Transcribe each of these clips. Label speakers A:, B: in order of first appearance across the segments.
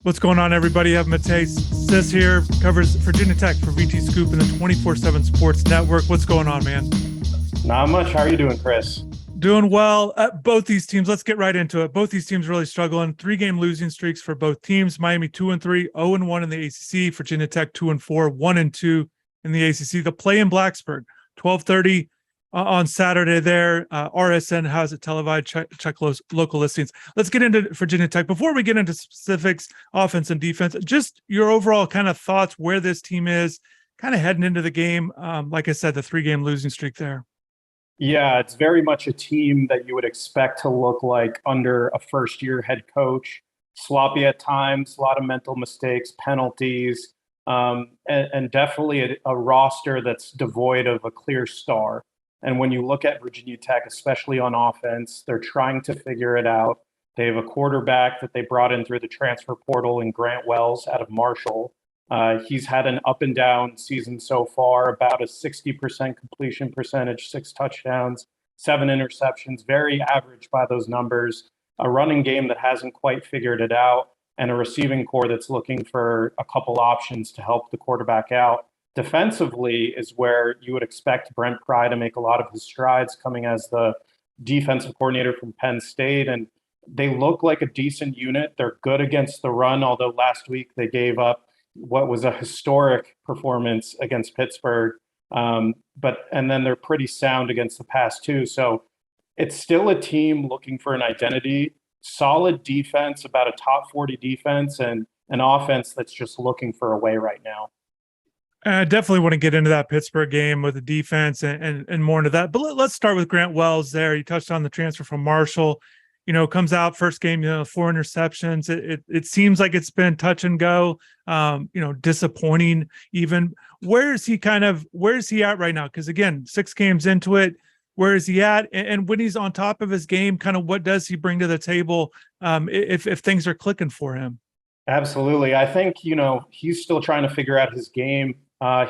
A: What's going on, everybody? I have Matej Sis here, covers Virginia Tech for VTScoop and the 24/7 Sports Network. What's going on, man?
B: Not much. How are you doing, Chris?
A: Doing well. Both these teams, let's get right into it. Both these teams really struggling. 3-game losing streaks for both teams. Miami 2-3, 0-1 in the ACC. Virginia Tech 2-4, 1-2 in the ACC. The play in Blacksburg, 12:30 on Saturday there. RSN has it televised. Check local listings. Let's get into Virginia Tech. Before we get into specifics, offense and defense, just your overall kind of thoughts where this team is kind of heading into the game. Like I said, the 3-game losing streak there.
B: Yeah, it's very much a team that you would expect to look like under a first-year head coach. Sloppy at times, a lot of mental mistakes, penalties, and definitely a roster that's devoid of a clear star. And when you look at Virginia Tech, especially on offense, they're trying to figure it out. They have a quarterback that they brought in through the transfer portal in Grant Wells out of Marshall. He's had an up and down season so far, about a 60% completion percentage, 6 touchdowns, 7 interceptions, very average by those numbers. A running game that hasn't quite figured it out, and a receiving core that's looking for a couple options to help the quarterback out. Defensively is where you would expect Brent Pry to make a lot of his strides coming as the defensive coordinator from Penn State. And they look like a decent unit. They're good against the run, although last week they gave up what was a historic performance against Pittsburgh. And then they're pretty sound against the pass too. So it's still a team looking for an identity, solid defense, about a top 40 defense, and an offense that's just looking for a way right now.
A: I definitely want to get into that Pittsburgh game with the defense and more into that. But let's start with Grant Wells there. You touched on the transfer from Marshall. Comes out first game, 4 interceptions. It seems like it's been touch and go, disappointing even. Where is he at right now? Because again, 6 games into it, where is he at? And when he's on top of his game, kind of what does he bring to the table if things are clicking for him?
B: Absolutely. I think, he's still trying to figure out his game.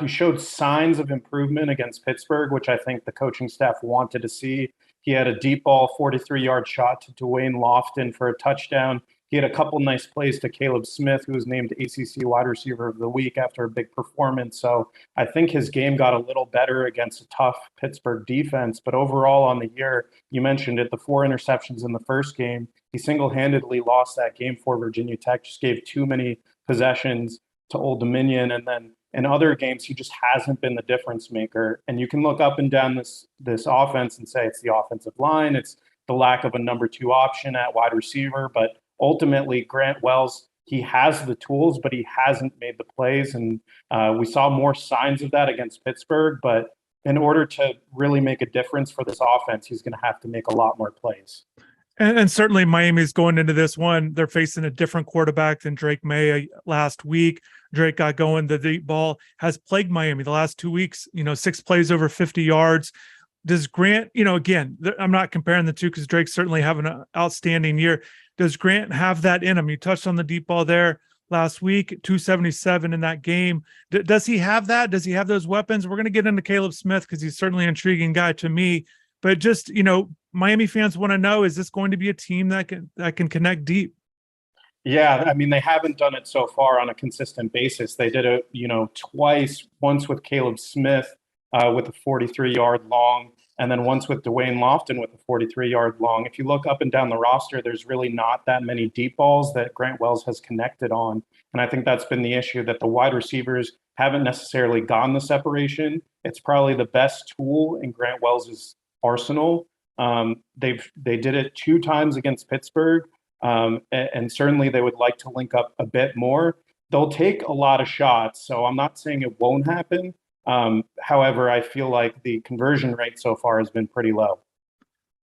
B: He showed signs of improvement against Pittsburgh, which I think the coaching staff wanted to see. He had a deep ball, 43-yard shot to Dwayne Lofton for a touchdown. He had a couple nice plays to Caleb Smith, who was named ACC Wide Receiver of the Week after a big performance. So I think his game got a little better against a tough Pittsburgh defense. But overall on the year, you mentioned it, the 4 interceptions in the first game, he single-handedly lost that game for Virginia Tech, just gave too many possessions to Old Dominion. And then in other games, he just hasn't been the difference maker. And you can look up and down this offense and say it's the offensive line, it's the lack of a number 2 option at wide receiver. But ultimately, Grant Wells, he has the tools, but he hasn't made the plays. And we saw more signs of that against Pittsburgh. But in order to really make a difference for this offense, he's going to have to make a lot more plays.
A: And certainly Miami's going into this one. They're facing a different quarterback than Drake May last week. Drake got going. The deep ball has plagued Miami the last 2 weeks, 6 plays over 50 yards. Does Grant, again, I'm not comparing the two because Drake's certainly having an outstanding year. Does Grant have that in him? You touched on the deep ball there last week, 277 in that game. Does he have that? Does he have those weapons? We're going to get into Caleb Smith because he's certainly an intriguing guy to me. But just, Miami fans want to know, is this going to be a team that can connect deep?
B: Yeah, I mean, they haven't done it so far on a consistent basis. They did it, twice, once with Caleb Smith with a 43-yard long, and then once with Dwayne Lofton with a 43-yard long. If you look up and down the roster, there's really not that many deep balls that Grant Wells has connected on. And I think that's been the issue, that the wide receivers haven't necessarily gone the separation. It's probably the best tool in Grant Wells' arsenal. They did it 2 times against Pittsburgh. And certainly they would like to link up a bit more. They'll take a lot of shots, so I'm not saying it won't happen. However, I feel like the conversion rate so far has been pretty low.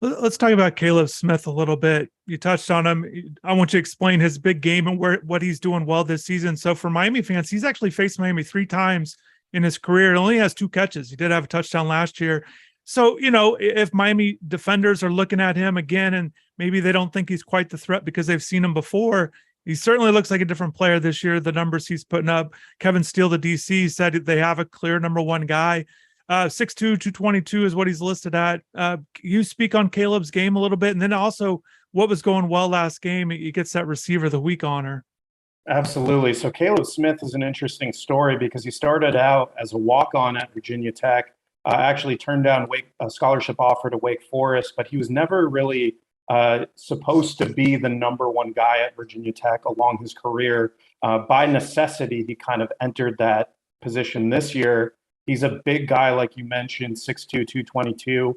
A: Let's talk about Caleb Smith a little bit. You touched on him. I want you to explain his big game and what he's doing well this season. So for Miami fans, he's actually faced Miami 3 times in his career. It only has 2 catches. He did have a touchdown last year. So, if Miami defenders are looking at him again and maybe they don't think he's quite the threat because they've seen him before, he certainly looks like a different player this year. The numbers he's putting up. Kevin Steele, the DC, said they have a clear number 1 guy. 6'2", 222 is what he's listed at. You speak on Caleb's game a little bit, and then also what was going well last game. He gets that receiver of the week honor.
B: Absolutely. So Caleb Smith is an interesting story because he started out as a walk-on at Virginia Tech, actually turned down a scholarship offer to Wake Forest, but he was never really supposed to be the number one guy at Virginia Tech along his career. By necessity, he kind of entered that position this year. He's a big guy, like you mentioned, 6'2", 222,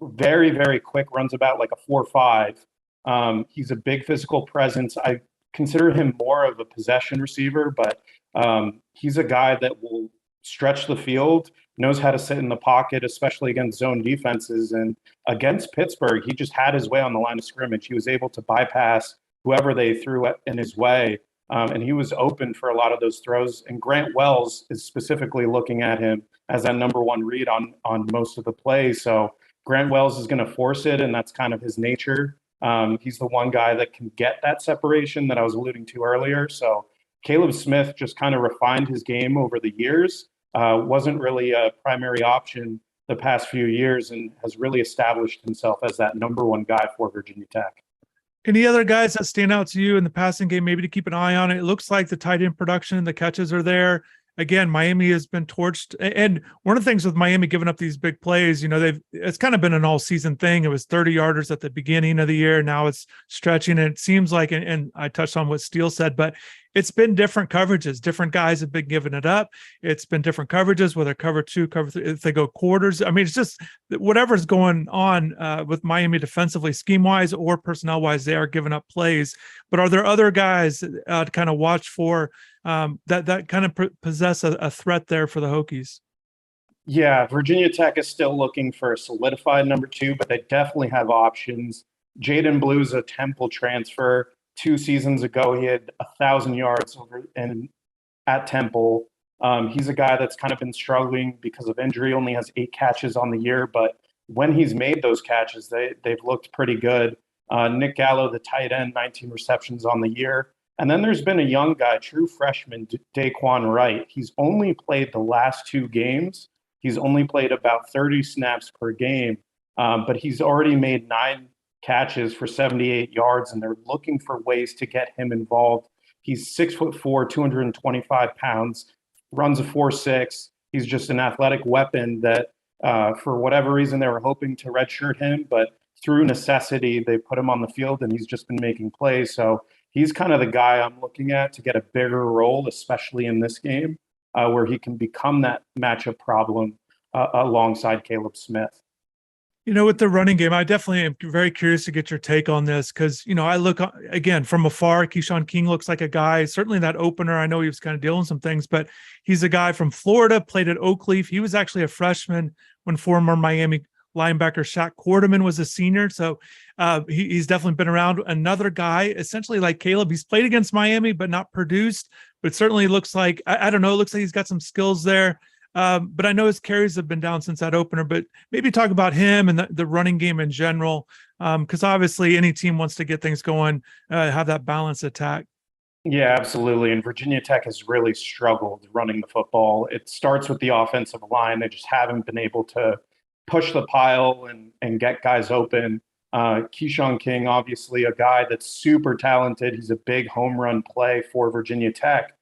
B: very, very quick, runs about like a 4.5. He's a big physical presence. I consider him more of a possession receiver, but he's a guy that will stretch the field, knows how to sit in the pocket, especially against zone defenses. And against Pittsburgh, he just had his way on the line of scrimmage. He was able to bypass whoever they threw in his way. And he was open for a lot of those throws. And Grant Wells is specifically looking at him as that number one read on most of the plays. So Grant Wells is going to force it, and that's kind of his nature. He's the one guy that can get that separation that I was alluding to earlier. So Caleb Smith just kind of refined his game over the years, wasn't really a primary option the past few years, and has really established himself as that number one guy for Virginia Tech.
A: Any other guys that stand out to you in the passing game, maybe to keep an eye on? It looks like the tight end production and the catches are there. Again, Miami has been torched. And one of the things with Miami giving up these big plays, it's kind of been an all season thing. It was 30 yarders at the beginning of the year. Now it's stretching. And it seems like, and I touched on what Steele said, but it's been different coverages. Different guys have been giving it up. It's been different coverages, whether cover 2, cover 3, if they go quarters. I mean, it's just whatever's going on with Miami defensively, scheme wise or personnel wise, they are giving up plays. But are there other guys to kind of watch for that kind of possess a threat there for the Hokies?
B: Yeah, Virginia Tech is still looking for a solidified number 2, but they definitely have options. Jaden Blue's a Temple transfer. 2 seasons ago, he had 1,000 yards at Temple. He's a guy that's kind of been struggling because of injury, only has 8 catches on the year, but when he's made those catches, they've looked pretty good. Nick Gallo, the tight end, 19 receptions on the year. And then there's been a young guy, true freshman, Daquan Wright. He's only played the last 2 games. He's only played about 30 snaps per game, but he's already made 9 catches for 78 yards, and they're looking for ways to get him involved. He's 6'4", 225 pounds, runs a 4.6. He's just an athletic weapon that, for whatever reason, they were hoping to redshirt him, but through necessity, they put him on the field, and he's just been making plays. So he's kind of the guy I'm looking at to get a bigger role, especially in this game, where he can become that matchup problem alongside Caleb Smith.
A: With the running game, I definitely am very curious to get your take on this because, I look, again, from afar, Keyshawn King looks like a guy, certainly that opener. I know he was kind of dealing with some things, but he's a guy from Florida, played at Oakleaf. He was actually a freshman when former Miami linebacker Shaq Quarterman was a senior. So he's definitely been around. Another guy, essentially like Caleb, he's played against Miami, but not produced, but certainly looks like, I don't know, it looks like he's got some skills there. But I know his carries have been down since that opener, but maybe talk about him and the running game in general. Because obviously any team wants to get things going, have that balanced attack.
B: Yeah, absolutely. And Virginia Tech has really struggled running the football. It starts with the offensive line. They just haven't been able to push the pile and get guys open. Keyshawn King, obviously a guy that's super talented. He's a big home run play for Virginia Tech.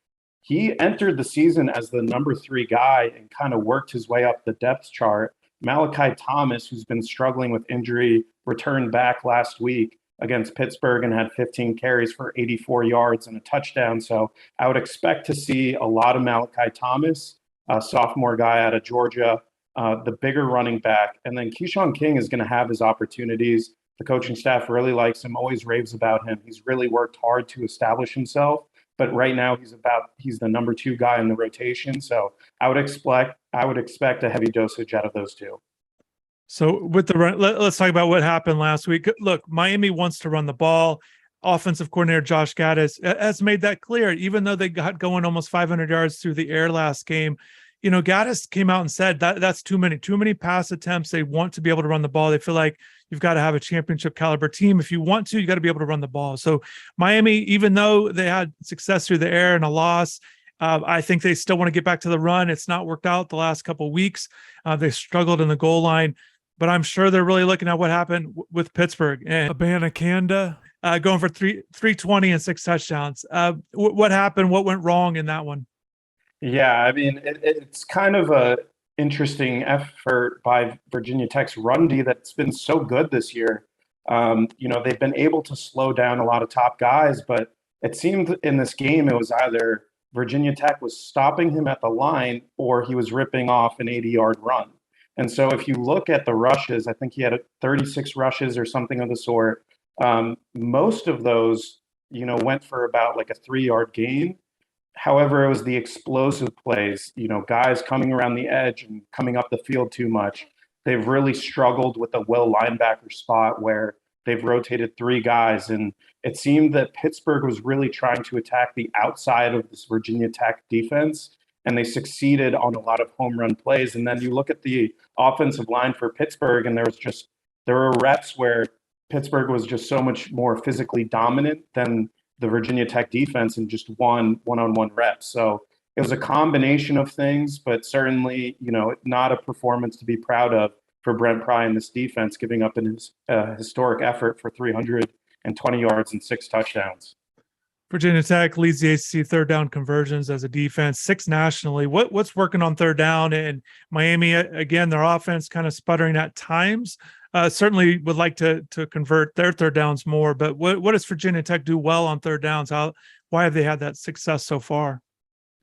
B: He entered the season as the number 3 guy and kind of worked his way up the depth chart. Malachi Thomas, who's been struggling with injury, returned back last week against Pittsburgh and had 15 carries for 84 yards and a touchdown. So I would expect to see a lot of Malachi Thomas, a sophomore guy out of Georgia, the bigger running back. And then Keyshawn King is going to have his opportunities. The coaching staff really likes him, always raves about him. He's really worked hard to establish himself. But right now he's the number 2 guy in the rotation. So I would expect a heavy dosage out of those 2.
A: So with the run, let's talk about what happened last week. Look, Miami wants to run the ball. Offensive coordinator Josh Gaddis has made that clear, even though they got going almost 500 yards through the air last game. Gaddis came out and said that's too many pass attempts. They want to be able to run the ball. They feel like you've got to have a championship caliber team. If you want to, you got to be able to run the ball. So Miami, even though they had success through the air and a loss, I think they still want to get back to the run. It's not worked out the last couple of weeks. They struggled in the goal line, but I'm sure they're really looking at what happened with Pittsburgh and Abanikanda. going for 320 and 6 touchdowns. What happened? What went wrong in that one?
B: Yeah, I mean, it's kind of a interesting effort by Virginia Tech's run D that's been so good this year. They've been able to slow down a lot of top guys, but it seemed in this game it was either Virginia Tech was stopping him at the line or he was ripping off an 80-yard run. And so if you look at the rushes, I think he had 36 rushes or something of the sort. Most of those, went for about like a 3-yard gain. However, it was the explosive plays, guys coming around the edge and coming up the field too much. They've really struggled with the will linebacker spot where they've rotated 3 guys. And it seemed that Pittsburgh was really trying to attack the outside of this Virginia Tech defense, and they succeeded on a lot of home run plays. And then you look at the offensive line for Pittsburgh, and there were reps where Pittsburgh was just so much more physically dominant than the Virginia Tech defense in just one-on-one reps. So it was a combination of things, but certainly, not a performance to be proud of for Brent Pry and this defense, giving up an historic effort for 320 yards and 6 touchdowns.
A: Virginia Tech leads the ACC third down conversions as a defense, 6th nationally. What's working on third down? And Miami, again, their offense kind of sputtering at times. Certainly would like to convert their third downs more, but what does Virginia Tech do well on third downs? Why have they had that success so far?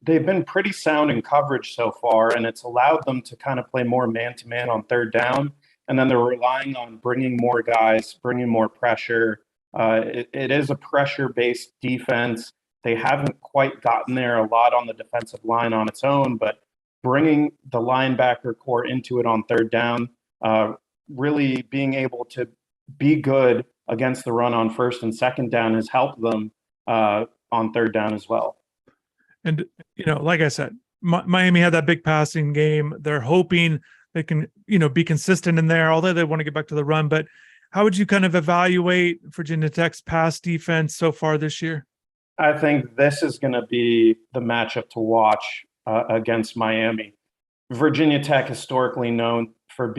B: They've been pretty sound in coverage so far, and it's allowed them to kind of play more man-to-man on third down. And then they're relying on bringing more guys, bringing more pressure. It is a pressure-based defense. They haven't quite gotten there a lot on the defensive line on its own, but bringing the linebacker core into it on third down, really being able to be good against the run on first and second down has helped them on third down as well.
A: And, like I said, Miami had that big passing game. They're hoping they can, be consistent in there, although they want to get back to the run. But how would you kind of evaluate Virginia Tech's pass defense so far this year?
B: I think this is going to be the matchup to watch against Miami. Virginia Tech historically known for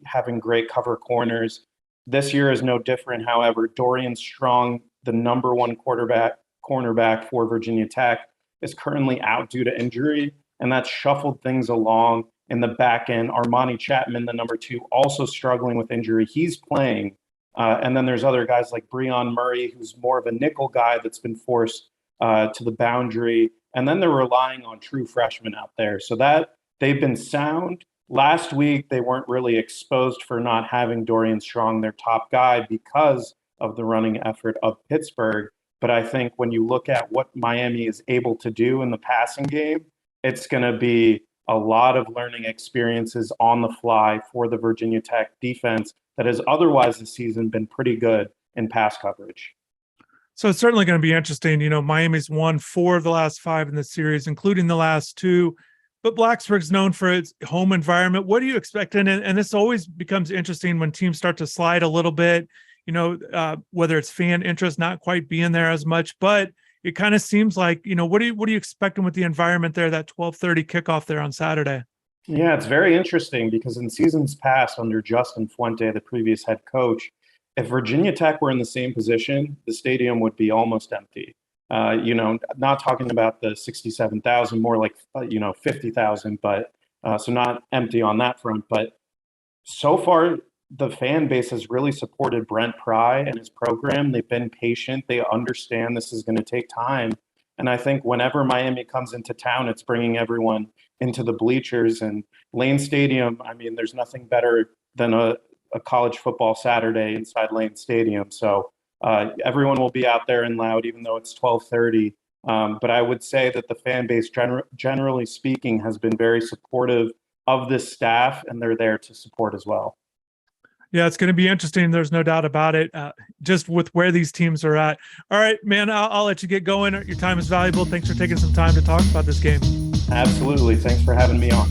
B: having great cover corners. This year is no different. However, Dorian Strong, the number 1 cornerback for Virginia Tech, is currently out due to injury, and that's shuffled things along in the back end. Armani Chapman, the number 2, also struggling with injury. He's playing. And then there's other guys like Breon Murray, who's more of a nickel guy that's been forced to the boundary. And then they're relying on true freshmen out there. So that they've been sound. Last week, they weren't really exposed for not having Dorian Strong, their top guy, because of the running effort of Pittsburgh. But I think when you look at what Miami is able to do in the passing game, it's going to be a lot of learning experiences on the fly for the Virginia Tech defense that has otherwise this season been pretty good in pass coverage.
A: So it's certainly going to be interesting. Miami's won 4 of the last 5 in the series, including the last 2. But Blacksburg's known for its home environment. What do you expect? And this always becomes interesting when teams start to slide a little bit, whether it's fan interest not quite being there as much, but it kind of seems like, what are you expecting with the environment there, that 12:30 kickoff there on Saturday?
B: Yeah, it's very interesting because in seasons past under Justin Fuente, the previous head coach, if Virginia Tech were in the same position, the stadium would be almost empty. Not talking about the 67,000, more like, 50,000, but so not empty on that front. But so far, the fan base has really supported Brent Pry and his program. They've been patient. They understand this is going to take time. And I think whenever Miami comes into town, it's bringing everyone into the bleachers. And Lane Stadium, I mean, there's nothing better than a college football Saturday inside Lane Stadium. So everyone will be out there and loud, even though it's 12:30. But I would say that the fan base, generally speaking, has been very supportive of this staff, and they're there to support as well.
A: Yeah, it's going to be interesting. There's no doubt about it, just with where these teams are at. All right, man, I'll let you get going. Your time is valuable. Thanks for taking some time to talk about this game.
B: Absolutely. Thanks for having me on.